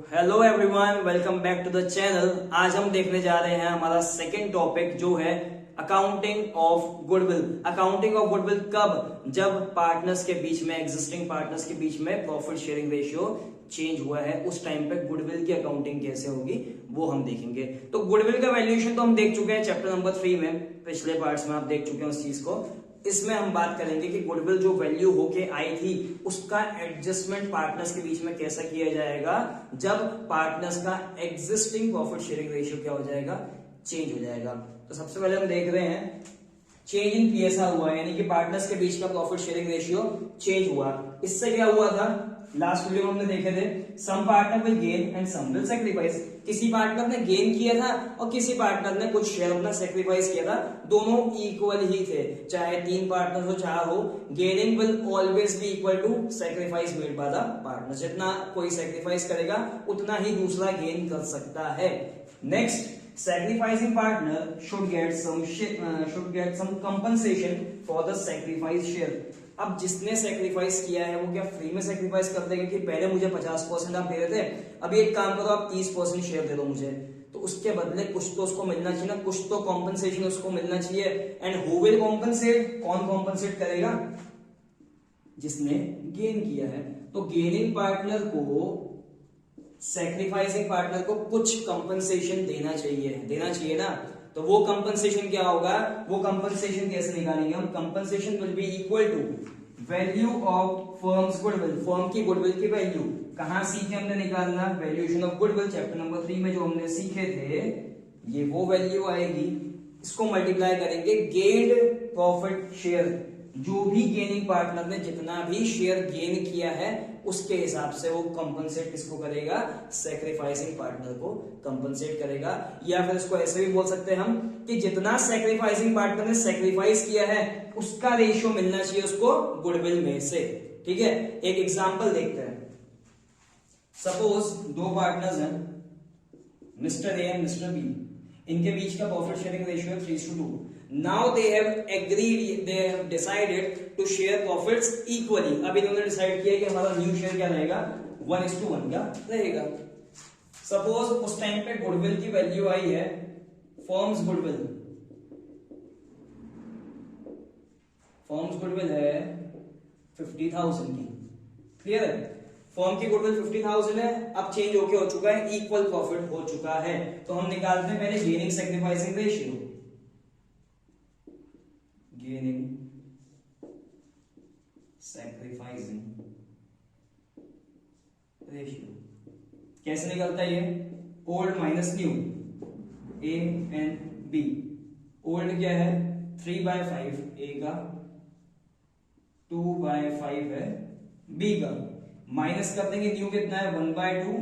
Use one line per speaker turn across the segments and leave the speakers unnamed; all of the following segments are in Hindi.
Hello everyone, welcome back to the channel. आज हम देखने जा रहे हैं हमारा सेकंड टॉपिक जो है accounting of goodwill. Accounting of goodwill कब? जब पार्टनर्स के बीच में, एग्जिस्टिंग पार्टनर्स के बीच में प्रॉफिट शेयरिंग रेशियो चेंज हुआ है, उस टाइम पे गुडविल की अकाउंटिंग कैसे होगी वो हम देखेंगे। तो गुडविल का वैल्यूएशन तो हम देख चुके हैं चैप्टर नंबर 3 में, पिछले पार्ट्स में आप देख चुके हैं उस चीज को। इसमें हम बात करेंगे कि गुडविल जो वैल्यू होके आई थी उसका एडजस्टमेंट पार्टनर्स के बीच में कैसा किया जाएगा जब पार्टनर्स का एग्जिस्टिंग प्रॉफिट शेयरिंग रेशियो क्या हो जाएगा, चेंज हो जाएगा। तो सबसे पहले हम देख रहे हैं चेंज इन पीएसआर हुआ, यानी कि पार्टनर्स के बीच का प्रॉफिट शेयरिंग रेशियो चेंज हुआ। इससे क्या हुआ था, लास्ट वीडियो में हमने देखे थे, सम partner will gain and some will sacrifice. किसी पार्टनर ने गेन किया था और किसी पार्टनर ने कुछ शेयर अपना सैक्रिफाइस किया था, दोनों इक्वल ही थे, चाहे 3 पार्टनर हो चाहे हो। Gaining will always be equal to sacrifice made by the partner. जितना कोई सैक्रिफाइस करेगा उतना ही दूसरा गेन कर सकता है। Next, sacrificing partner should get some compensation for the sacrifice share। अब जिसने सैक्रिफाइस किया है वो क्या फ्री में सैक्रिफाइस कर देगा कि पहले मुझे 50% आप दे रहे थे, अभी एक काम करो आप 30% शेयर दे दो मुझे, तो उसके बदले कुछ तो उसको मिलना चाहिए ना, कुछ तो कॉम्पनसेशन उसको मिलना चाहिए। And who will compensate? कौन कॉम्पनसेट करेगा? जिसने गेन किया है। तो गेनिंग पार्टनर को, सैक्रिफाइसिंग पार्टनर को कुछ कंपनसेशन देना चाहिए ना। तो वो कंपनसेशन क्या होगा, वो कंपनसेशन कैसे निकालेंगे हम? Compensation will be equal to value of firm's goodwill. Firm की गुडविल की वैल्यू कहां सीखे हमने निकालना? Valuation of goodwill chapter number 3 में जो हमने सीखे थे, ये वो वैल्यू आएगी। इसको मल्टीप्लाई करेंगे गेन्ड प्रॉफिट शेयर। जो भी गेनिंग पार्टनर ने जितना भी शेयर गेन किया है उसके हिसाब से वो कंपनसेट किसको करेगा? सैक्रिफाइसिंग पार्टनर को कंपनसेट करेगा। या फिर इसको ऐसे भी बोल सकते हैं हम कि जितना सैक्रिफाइसिंग पार्टनर ने सैक्रिफाइस किया है उसका रेशियो मिलना चाहिए उसको गुडविल में से। ठीक है, एक एग्जांपल देखते हैं। सपोज 2 पार्टनर्स हैं, mister A and mister B. इनके बीच का प्रॉफिट शेयरिंग रेशियो है 3:2। Now they have agreed, they have decided to share profits equally। अब इन्होंने डिसाइड किया कि हमारा न्यू शेयर क्या रहेगा, 1:1 का रहेगा। सपोज उस टाइम पे गुडविल की वैल्यू आई है, फर्म्स गुडविल है 50,000 की। क्लियर है? फर्म की गुडविल 50,000 है, अब चेंज होके हो चुका है, इक्वल प्रॉफिट हो चुका है। तो हम निकालते हैं पहले gaining sacrificing ratio. Gaining sacrificing ratio कैसे निकलता है? ये old minus new, A and B. Old क्या है? 3/5 ए का, 2/5 है बी का। माइनस कर देंगे न्यू कितना है? 1/2।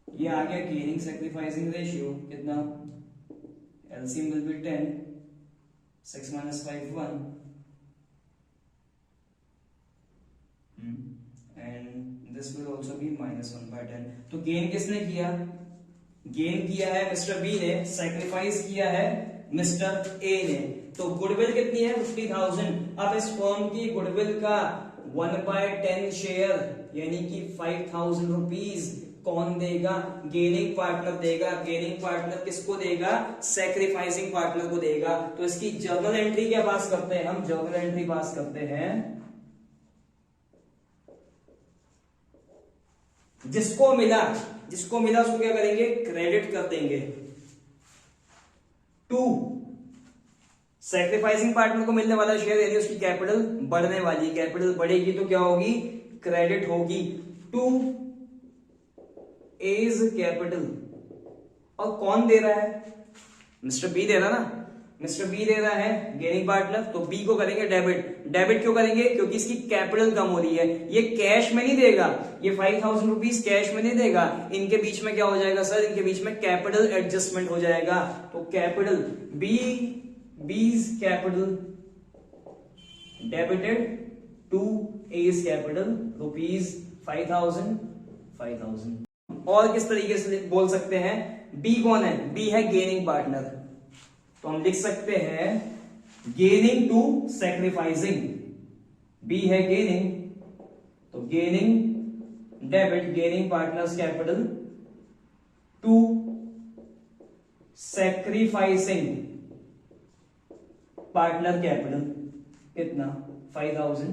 ये आ गया गेनिंग सैक्रिफाइसिंग रेशियो। कितना? LCM will be 10, 6 minus 5 1, and this will also be -1/10। तो गेन किसने किया? गेन किया है मिस्टर बी ने, सैक्रिफाइस किया है मिस्टर ए ने। तो गुडविल कितनी है? 50,000। अब इस फर्म की गुडविल का 1/10 शेयर यानी कि 5,000 रुपीज कौन देगा? गेनिंग पार्टनर देगा। गेनिंग पार्टनर किसको देगा? सैक्रिफाइसिंग पार्टनर को देगा। तो इसकी जर्नल एंट्री क्या पास करते हैं हम? जर्नल एंट्री पास करते हैं, जिसको मिला उसको क्या करेंगे? क्रेडिट कर देंगे टू सैक्रिफाइसिंग पार्टनर को मिलने वाला शेयर, यानी उसकी कैपिटल बढ़ने वाली। कैपिटल बढ़ेगी तो क्या होगी? क्रेडिट होगी टू एज कैपिटल। और कौन दे रहा है? मिस्टर बी दे रहा ना, मिस्टर बी दे रहा है गेनिंग पार्टनर, तो बी को करेंगे डेबिट। डेबिट क्यों करेंगे? क्योंकि इसकी कैपिटल कम हो रही है। ये कैश में नहीं देगा, ये 5,000 रुपीज कैश में नहीं देगा। इनके बीच में क्या हो जाएगा सर? इनके बीच में कैपिटल एडजस्टमेंट हो जाएगा। तो capital B's capital debited to A's capital rupees 5,000। और किस तरीके से बोल सकते हैं? बी कौन है? बी है गेनिंग पार्टनर, तो हम लिख सकते हैं गेनिंग टू सैक्रिफाइसिंग। बी है गेनिंग, तो gaining debit gaining partners capital to sacrificing partner capital कितना 5,000।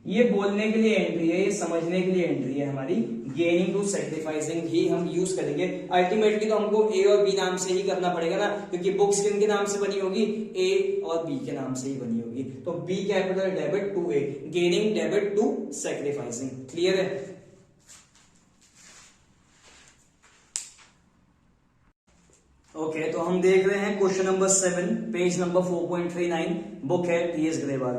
ये बोलने के लिए एंट्री है, ये समझने के लिए एंट्री है हमारी। गेनिंग टू सैक्रिफाइसिंग ही हम यूज करेंगे। अल्टीमेटली तो हमको ए और बी नाम से ही करना पड़ेगा ना, क्योंकि बुक्स किनके नाम से बनी होगी, ए और बी के नाम से ही बनी होगी। तो B capital debit to A, gaining debit to sacrificing. Clear है? ओके तो हम देख रहे हैं question number 7, page number 4.39, book है T.S.. Grewal.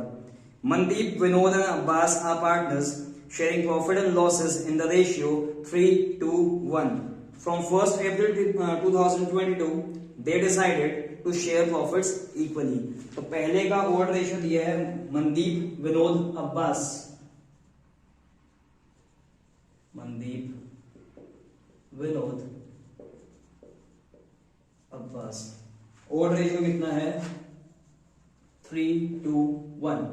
Mandeep, Vinod and Abbas are partners sharing profit and losses in the ratio 3:1. From 1st April 2022, they decided to share profits equally. तो पहले का ओड रेशियो दिया है मनदीप, विनोद, अब्बास। मनदीप, विनोद, अब्बास। ओड रेशियो कितना है? 3:1।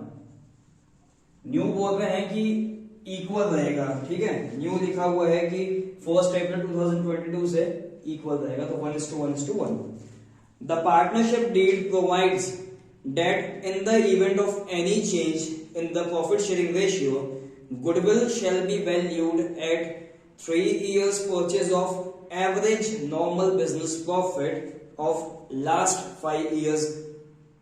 न्यू बोल रहे हैं कि इक्वल रहेगा, ठीक है। न्यू लिखा हुआ है कि 1 अप्रैल 2022 से इक्वल रहेगा, तो 1:1:1। The partnership deed provides that in the event of any change in the profit sharing ratio, goodwill shall be valued at 3 years purchase of average normal business profit of last 5 years।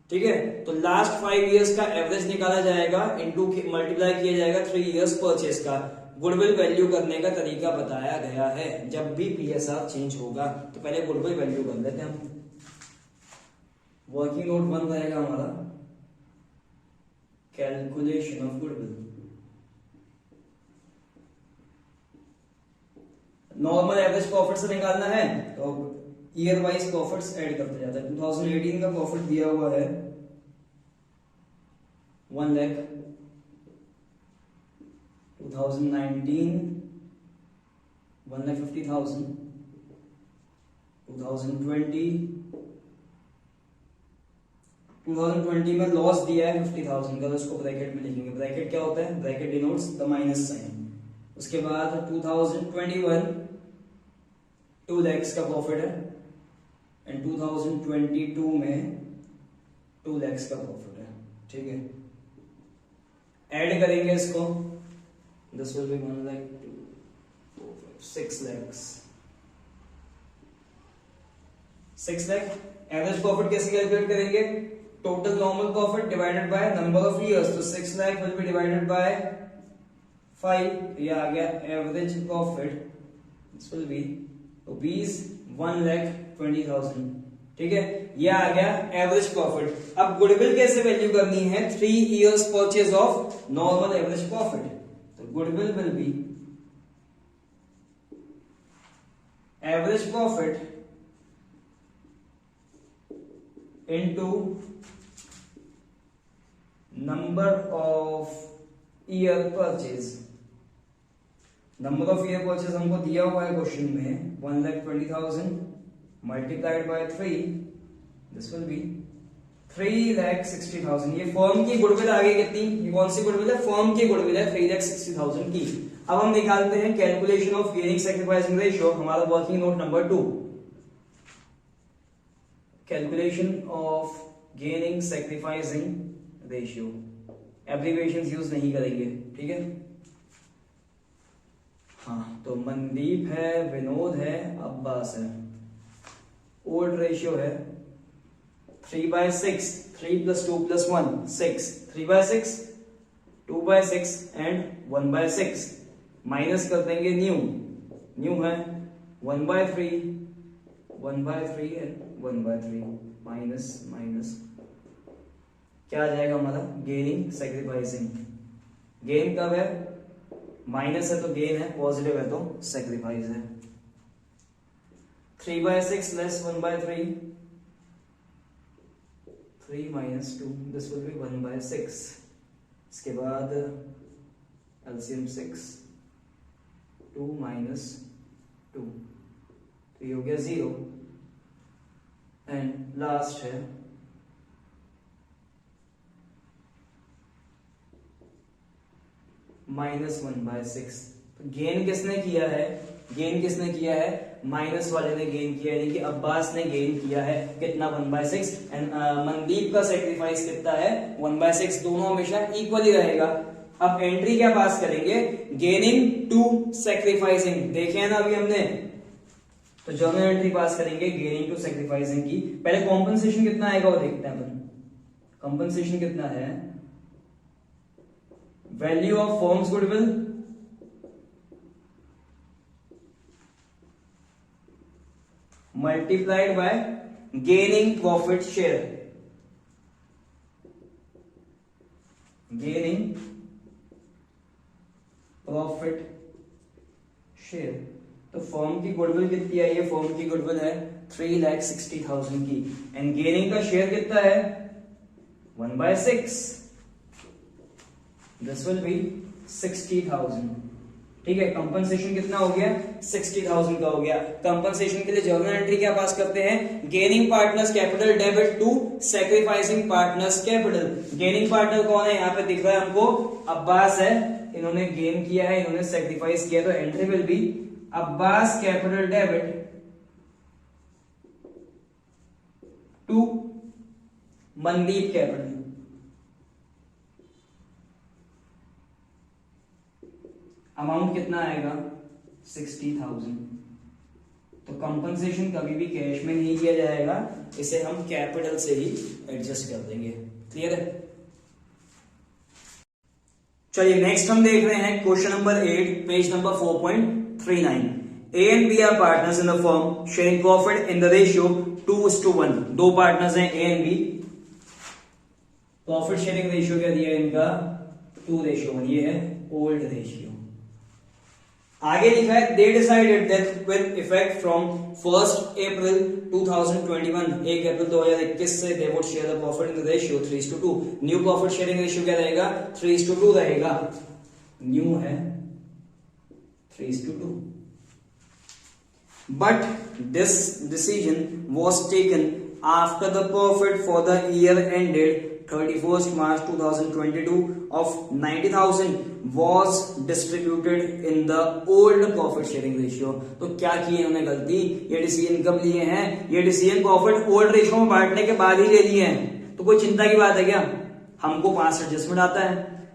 ठीक है, तो लास्ट 5 years का एवरेज निकाला जाएगा, इनटू मल्टीप्लाई किया जाएगा 3 years परचेज का। गुडविल वैल्यू करने का तरीका बताया गया है। जब भी पीएसआर चेंज होगा तो पहले गुडविल वैल्यू कर लेते हैं हम। वर्किंग नोट 1 रहेगा हमारा calculation of goodwill. Normal average profit से निकालना है तो ईयर वाइज प्रॉफिट्स ऐड करते जाता है। 2018 का प्रॉफिट दिया हुआ है 1 लाख, 2019 1,50,000, 2020 में लॉस दिया है 50,000 का, तो उसको ब्रैकेट में लिखेंगे। ब्रैकेट क्या होता है? Bracket denotes the minus sign. उसके बाद 2021 2 lakhs का प्रॉफिट है, एंड 2022 में 2 lakhs का प्रॉफिट है। ठीक है, ऐड करेंगे इसको, this will B 1 lakh 2 4 5 6 lakhs। 6 lakh average profit कैसे कैलकुलेट करेंगे? Total normal profit divided by number of years, तो 6 lakh will be divided by 5, ये आ गया average profit. This will B rupees 1,20,000। ठीक है, ये आ गया एवरेज प्रॉफिट। अब गुडविल कैसे वैल्यू करनी है? 3 years purchase of normal average profit, तो goodwill will be average profit into number of year purchase। Number of year purchase हमको दिया हुआ है क्वेश्चन में 1,20,000 multiplied by 3, this will be 3,60,000। ये फर्म की गुडविल आ गई कितनी? ये कौन सी गुडविल है? फर्म की गुडविल है 3,60,000 की। अब हम निकालते हैं calculation of gaining sacrificing ratio, हमारा working note number 2। Calculation of gaining sacrificing ratio, abbreviations use नहीं करेंगे, ठीक है। हाँ, तो मनदीप है, विनोद है, अब्बास है। ओल्ड रेशियो है 3/6, 3 + 2 + 1 6, 3/6, 2/6 एंड 1/6। माइनस कर देंगे न्यू, न्यू है 1/3, 1/3 एंड 1/3, माइनस माइनस क्या आ जाएगा हमारा? Gaining sacrificing. गेन कब है? माइनस है तो गेन है, पॉजिटिव है तो सैक्रिफाइस है। 3/6 लेस 1/3, 3 - 2, दिस विल बी 1/6। इसके बाद एलसीएम 6, 2 - 2, तो ये हो गया 0। एंड लास्ट है -1/6। तो गेन किसने किया है? गेन किसने किया है? माइनस वाले ने गेन किया है, यानी कि अब्बास ने गेन किया है कितना? 1/6। एंड मनदीप का सेक्रीफाइस कितना है? 1/6। दोनों हमेशा इक्वली रहेगा। अब एंट्री क्या पास करेंगे? Gaining to sacrificing. देखे ना अभी हमने, तो जर्नल एंट्री पास करेंगे गेनिंग टू सेक्रीफाइसिंग की। पहले कॉम्पनसेशन कितना आएगा वो देखते हैं अपन। कॉम्पनसेशन कितना है? Value of firm's goodwill multiplied by gaining profit share. Gaining profit share. तो फर्म की गुडविल कितनी आई है? फर्म की गुडविल है 3,60,000 की। एंड गेनिंग का शेयर कितना है? 1/6। This will B 60,000। ठीक है, कंपनसेशन कितना हो गया? 60,000 का हो गया। कंपनसेशन के लिए जर्नल एंट्री क्या पास करते हैं? Gaining partners capital debit to sacrificing partners capital. Gaining partner कौन है? यहाँ पे दिख रहा है हमको, अब्बास है। इन्होंने गेन किया है, इन्होंने सैक्रिफाइस किया, तो entry will be Abbas capital debit to Mandeep capital. Amount कितना आएगा? 60,000। तो कंपनसेशन कभी भी कैश में नहीं दिया जाएगा, इसे हम कैपिटल से ही एडजस्ट कर देंगे। क्लियर है? चलिए नेक्स्ट हम देख रहे हैं question number 8, page number 4.39। A and B are partners in the firm sharing profit in the ratio 2:1। दो पार्टनर्स हैं A and B. Profit sharing ratio क्या दिया है इनका? 2:1। ये है ओल्ड रेशियो। आगे लिखा है they decided that with effect from 1 अप्रैल 2021, 1 अप्रैल 2021 से they would share the profit in the ratio 3:2। New profit sharing ratio क्या रहेगा? 3:2 रहेगा। न्यू है 3:2। But this decision was taken after the profit for the year ended 31st March 2022 of 90,000 was distributed in the old profit sharing ratio। तो क्या की इन्होंने गलती? ये डिसीजन कब लिए हैं? ये डिसीजन प्रॉफिट ओल्ड रेशियो में बांटने के बाद ही ले लिए हैं। तो कोई चिंता की बात है क्या? हमको 5 एडजस्टमेंट आता है,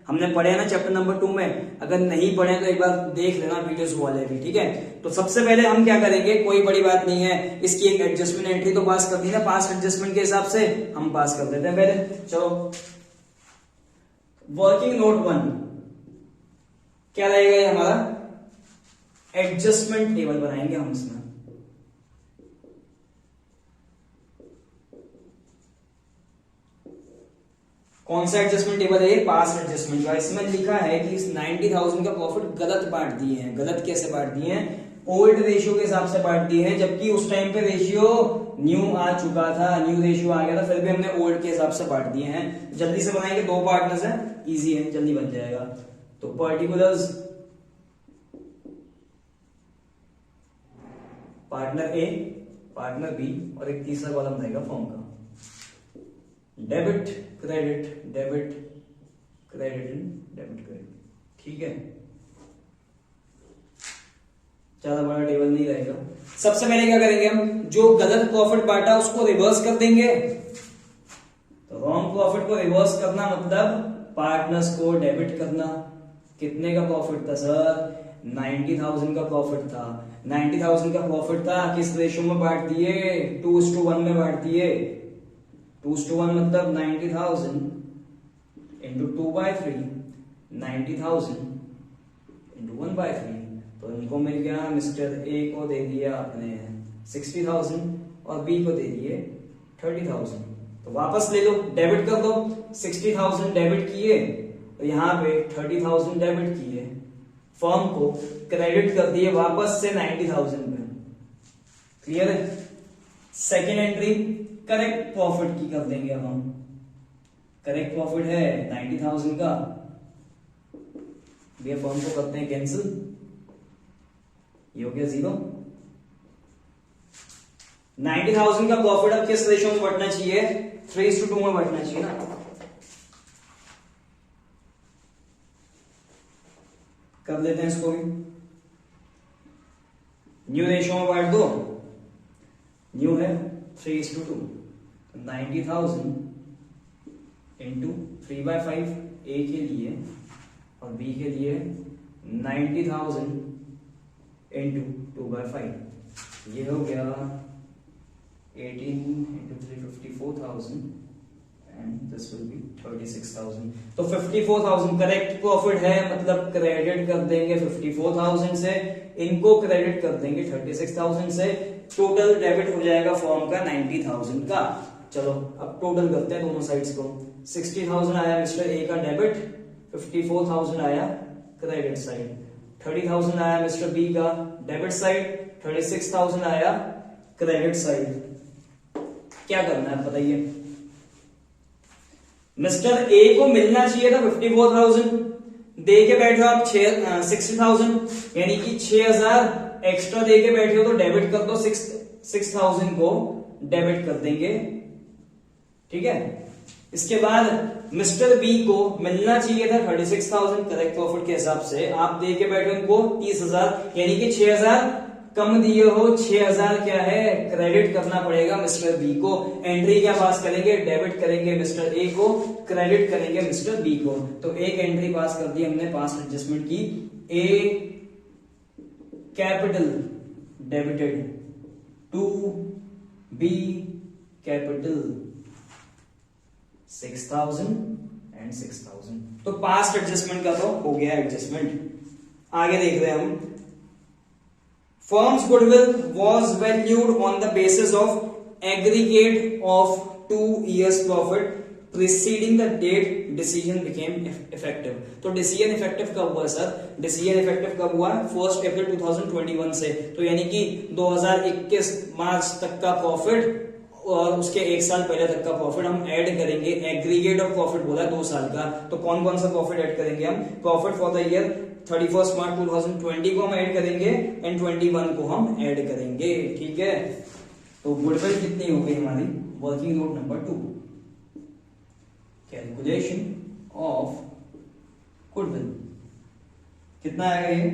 हमने पढ़े हैं ना चैप्टर नंबर 2 में। अगर नहीं पढ़े तो एक बार देख लेना वीडियोस वाले भी, ठीक है। तो सबसे पहले हम क्या करेंगे, कोई बड़ी बात नहीं है, इसकी एक एडजस्टमेंट एंट्री तो पास करनी है ना, पास एडजस्टमेंट के हिसाब से हम पास कर देते हैं पहले। चलो वर्किंग नोट 1 क्या रहेगा? ये हमारा एडजस्टमेंट टेबल बनाएंगे हम इसमें। कौन सा एडजस्टमेंट टेबल है? पास एडजस्टमेंट का। इसमें लिखा है कि इस 90,000 का प्रॉफिट गलत बांट दिए हैं। गलत कैसे बांट दिए हैं? ओल्ड रेशियो के हिसाब से बांट दिए हैं, जबकि उस टाइम पे रेशियो न्यू आ चुका था, न्यू रेशियो आ गया था, फिर भी हमने ओल्ड के हिसाब से बांट दिए हैं। जल्दी से बनाएंगे, 2 पार्टनर्स हैं, इजी है, जल्दी बन जाएगा। तो पर्टिकुलर्स पार्टनर ए, पार्टनर बी और एक तीसरा कॉलम रहेगा फॉर्म का। Debit credit, debit credit, debit credit, ठीक है। ज्यादा बड़ा टेबल नहीं रहेगा। सबसे पहले क्या करेंगे हम? जो गलत प्रॉफिट बांटा उसको रिवर्स कर देंगे। तो रॉन्ग प्रॉफिट को रिवर्स करना मतलब पार्टनर्स को डेबिट करना। कितने का प्रॉफिट था सर? 90,000 का प्रॉफिट था। 90,000 का प्रॉफिट था, किस रेशियो में बांट दिए? 2:1 में बांट दिए। 2:1 मतलब 90,000 इंटू 2/3, 90,000 इंटू 1/3। तो इनको मिल गया, मिस्टर ए को दे दिया आपने 60,000 और बी को दे दिए 30,000। तो वापस ले लो, डेबिट कर दो। 60,000 डेबिट किए और यहाँ पे 30,000 डेबिट किए, फर्म को क्रेडिट कर दिए वापस से 90,000 में। क्लियर है? सेकेंड एंट्री करेक्ट प्रॉफिट की कर देंगे अब हम। करेक्ट प्रॉफिट है 90,000 का, भैया फर्म को करते हैं कैंसिल, ये हो गया 0। 90,000 का प्रॉफिट अब किस रेशियो में बढ़ना चाहिए? 3:2 में बढ़ना चाहिए ना। कर लेते हैं इसको भी। न्यू रेशियो में बांट दो, न्यू है 3:2, 90,000 इंटू 3/5 ए के लिए और बी के लिए 90,000 इंटू 2/5, ये हो गया 18 into 3 54,000 and this will B 36,000। तो 54,000 करेक्ट प्रॉफिट है, मतलब क्रेडिट कर देंगे 54,000 से, इनको क्रेडिट कर देंगे 36,000 से, टोटल डेबिट हो जाएगा फॉर्म का 90,000 का। चलो अब टोटल करते हैं दोनों साइड्स को। 60,000 आया मिस्टर ए का डेबिट, 54,000 आया क्रेडिट साइड, 30,000 आया मिस्टर बी का डेबिट साइड, 36,000 आया क्रेडिट साइड। क्या करना है बताइए? मिस्टर ए को मिलना चाहिए था 54,000, दे के बैठे हो आप 60,000, यानी कि 6,000 एक्स्ट्रा दे के बैठे हो तो डेबिट कर दो, 6,000 को डेबिट कर देंगे, ठीक है। इसके बाद मिस्टर बी को मिलना चाहिए था 36,000 करेक्ट प्रॉफिट के हिसाब से, आप दे के बैठे हो उनको 30,000, यानी कि 6,000 कम दिए हो, 6,000 क्या है क्रेडिट करना पड़ेगा मिस्टर बी को। एंट्री क्या पास करेंगे? डेबिट करेंगे मिस्टर ए को, क्रेडिट करेंगे मिस्टर बी को। तो एक एंट्री पास कर दी हमने, पास एडजस्टमेंट की, ए capital debited to be capital 6,000 and 6,000। तो पास्ट एडजस्टमेंट का तो हो गया एडजस्टमेंट। आगे देख रहे हैं हम। Firm's goodwill was valued on the basis of aggregate of 2 years profit preceding the date decision became effective। तो डिसीजन इफेक्टिव कब हुआ सर? डिसीजन इफेक्टिव कब हुआ? 1 अप्रैल 2021 से। तो यानी कि 2021 मार्च तक का प्रॉफिट और उसके एक साल पहले तक का प्रॉफिट हम ऐड करेंगे। एग्रीगेट ऑफ प्रॉफिट बोला 2 साल का, तो कौन कौन सा प्रॉफिट ऐड करेंगे हम? प्रॉफिट फॉर द ईयर 31 मार्च 2020 को हम ऐड करेंगे एंड 21 को हम ऐड करेंगे, ठीक है। तो गुडविल कितनी हो गई हमारी? Working note number 2, calculation of goodwill कितना आएगा? ये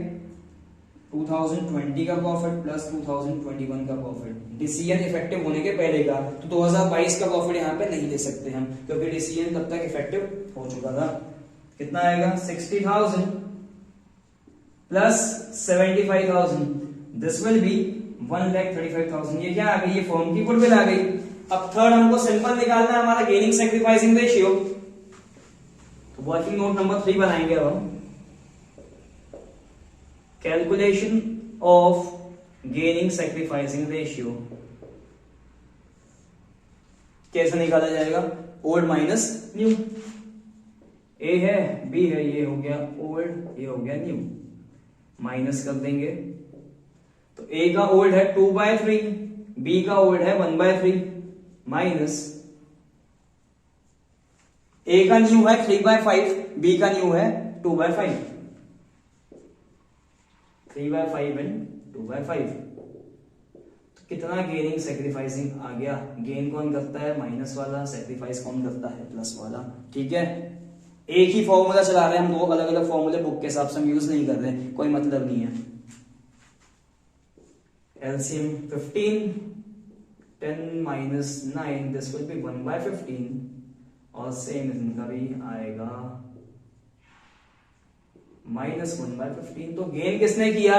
2020 का प्रॉफिट प्लस 2021 का प्रॉफिट, डिसीजन इफेक्टिव होने के पहले का। तो 2022 का प्रॉफिट यहाँ पे नहीं ले सकते हम, क्योंकि डिसीजन तब तक इफेक्टिव हो चुका था। कितना आएगा? 60,000 प्लस 75,000, दिस विल बी 1,35,000। ये क्या आ गई? ये फर्म की गुडविल आ गई। अब थर्ड हमको सिंपल निकालना है हमारा गेनिंग सैक्रिफाइसिंग रेशियो। तो वर्किंग नोट नंबर 3 बनाएंगे अब हम। Calculation of gaining sacrificing ratio कैसे निकाला जाएगा? Old minus new. ए है, बी है, ये हो गया ओल्ड, ये हो गया न्यू, माइनस कर देंगे। तो ए का ओल्ड है 2/3, बी का ओल्ड है 1/3, माइनस ए का न्यू है 3/5, बी का न्यू है 2/5, 3/5 एंड 2/5। तो कितना गेनिंग सैक्रिफाइसिंग आ गया? गेन कौन करता है? माइनस वाला। सैक्रिफाइस कौन करता है? प्लस वाला, ठीक है। एक ही फॉर्मूला चला रहे हैं हम, 2 अलग अलग फॉर्मूले बुक के हिसाब से हम यूज नहीं कर रहे, कोई मतलब नहीं है। LCM 15, 10 minus 9, this will B 1/15 और सेम इनका भी आएगा -1/15। तो गेन किसने किया?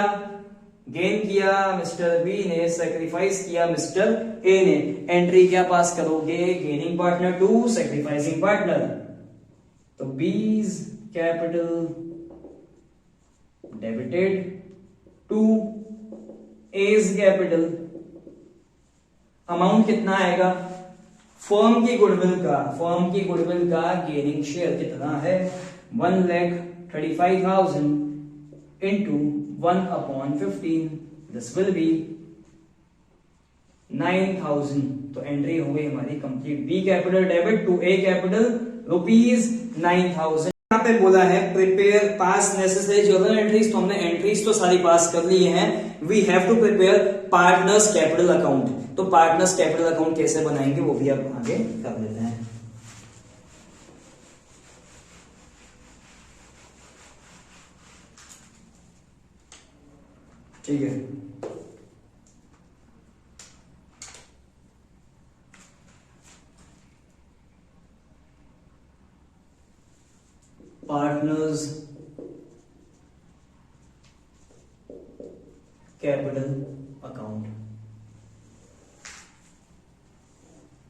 गेन किया मिस्टर बी ने, सैक्रिफाइस किया मिस्टर ए ने। एंट्री क्या पास करोगे? Gaining partner to sacrificing partner. तो बीज capital debited to A's capital. Amount कितना आएगा? फर्म की गुडविल का गेनिंग शेयर कितना है? 1,35,000 इंटू 1/15, दिस विल बी 9,000। तो एंट्री हो गई हमारी complete. B capital debit to A capital ₹9,000। यहाँ पे बोला है prepare pass necessary journal entries, तो हमने एंट्रीज तो सारी पास कर ली हैं। We have to prepare partners capital account. तो पार्टनर्स कैपिटल अकाउंट कैसे बनाएंगे वो भी अब आगे कर लेते हैं। ठीक है। पार्टनर्स कैपिटल अकाउंट,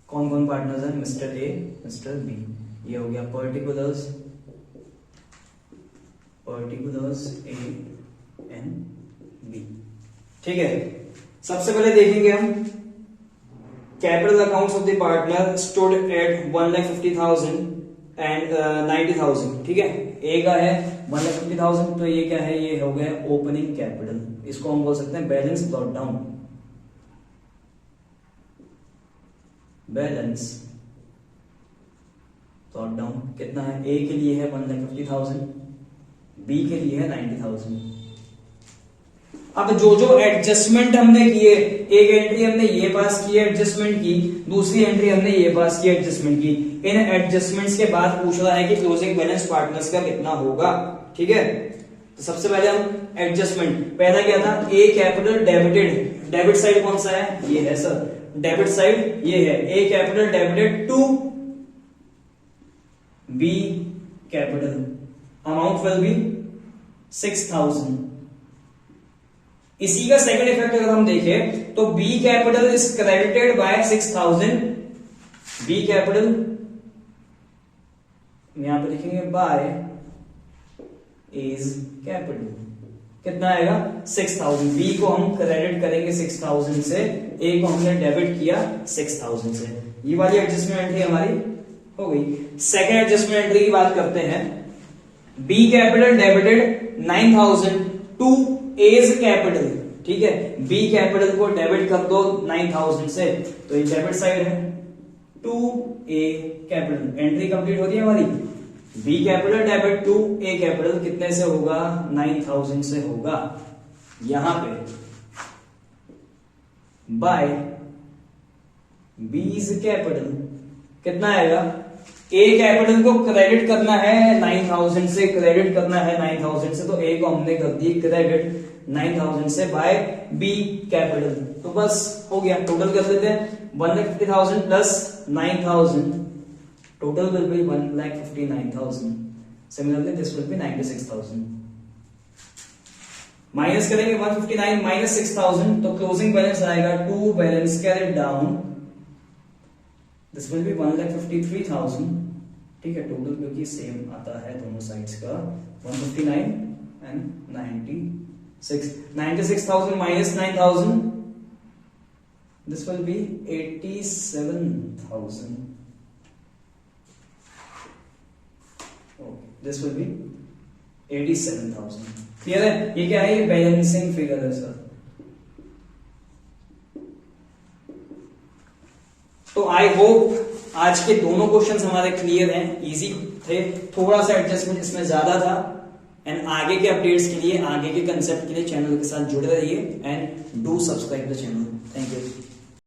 कौन कौन पार्टनर्स हैं? मिस्टर ए, मिस्टर बी, ये हो गया पर्टिकुलर्स ए एंड बी। ठीक है, सबसे पहले देखेंगे हम capital accounts of the partner stood at 1,50,000 and 90,000। ठीक है, ए का है 1,50,000, तो ये क्या है? ये हो गया ओपनिंग कैपिटल, इसको हम बोल सकते हैं balance brought down. Balance brought down कितना है? ए के लिए है 1,50,000, बी के लिए है 90,000। अब जो जो एडजस्टमेंट हमने किए, एक एंट्री हमने ये पास की एडजस्टमेंट की, दूसरी एंट्री हमने ये पास की एडजस्टमेंट की, इन एडजस्टमेंट्स के बाद पूछ रहा है कि क्लोजिंग बैलेंस पार्टनर्स का कितना होगा। ठीक है, तो सबसे पहले हम एडजस्टमेंट, पहला क्या था? ए कैपिटल डेबिटेड, डेबिट साइड कौन सा है? ये है सर, डेबिट साइड ये है। ए capital debited to be capital, amount will be 6,000। इसी का सेकंड इफेक्ट अगर हम देखें तो B capital is credited bye 6,000। B capital यहां पे लिखेंगे बाय इज कैपिटल, कितना आएगा? 6,000। बी को हम क्रेडिट करेंगे 6,000 से, ए को हमने डेबिट किया 6,000 से। ये वाली एडजस्टमेंट एंट्री हमारी हो गई। सेकंड एडजस्टमेंट एंट्री की बात करते हैं। B capital debited 9,000 to A's capital. ठीक है, बी कैपिटल को डेबिट कर दो 9,000 से, तो ये डेबिट साइड है, to A capital. Entry complete होती है हमारी। B capital debit to A capital कितने से होगा? 9,000 से होगा। यहां पे बाय बीज कैपिटल कितना आएगा? ए कैपिटल को क्रेडिट करना है 9,000 से, क्रेडिट करना है 9,000 से, तो ए को हमने कर दी क्रेडिट 9,000 से बाय बी कैपिटल। तो बस हो गया, टोटल कर लेते हैं 1,50,000 plus 9,000, total will be 1,59,000। Similarly this will be 96,000। Minus करेंगे 159 माइनस 6,000, तो क्लोजिंग बैलेंस आएगा to balance carried down, this will be 1,53,000। ठीक है, टोटल क्योंकि सेम आता है दोनों साइड्स का, 159 and 96,000 minus 9,000, this will B 87,000। This will B 87,000। Clear है? ये क्या है? ये बैलेंसिंग फिगर है सर। तो आई होप आज के दोनों क्वेश्चंस हमारे क्लियर हैं, इजी थे। थोड़ा सा एडजस्टमेंट इसमें ज्यादा था। एंड आगे के अपडेट्स के लिए, आगे के कंसेप्ट के लिए चैनल के साथ जुड़े रहिए and do subscribe the channel. Thank you.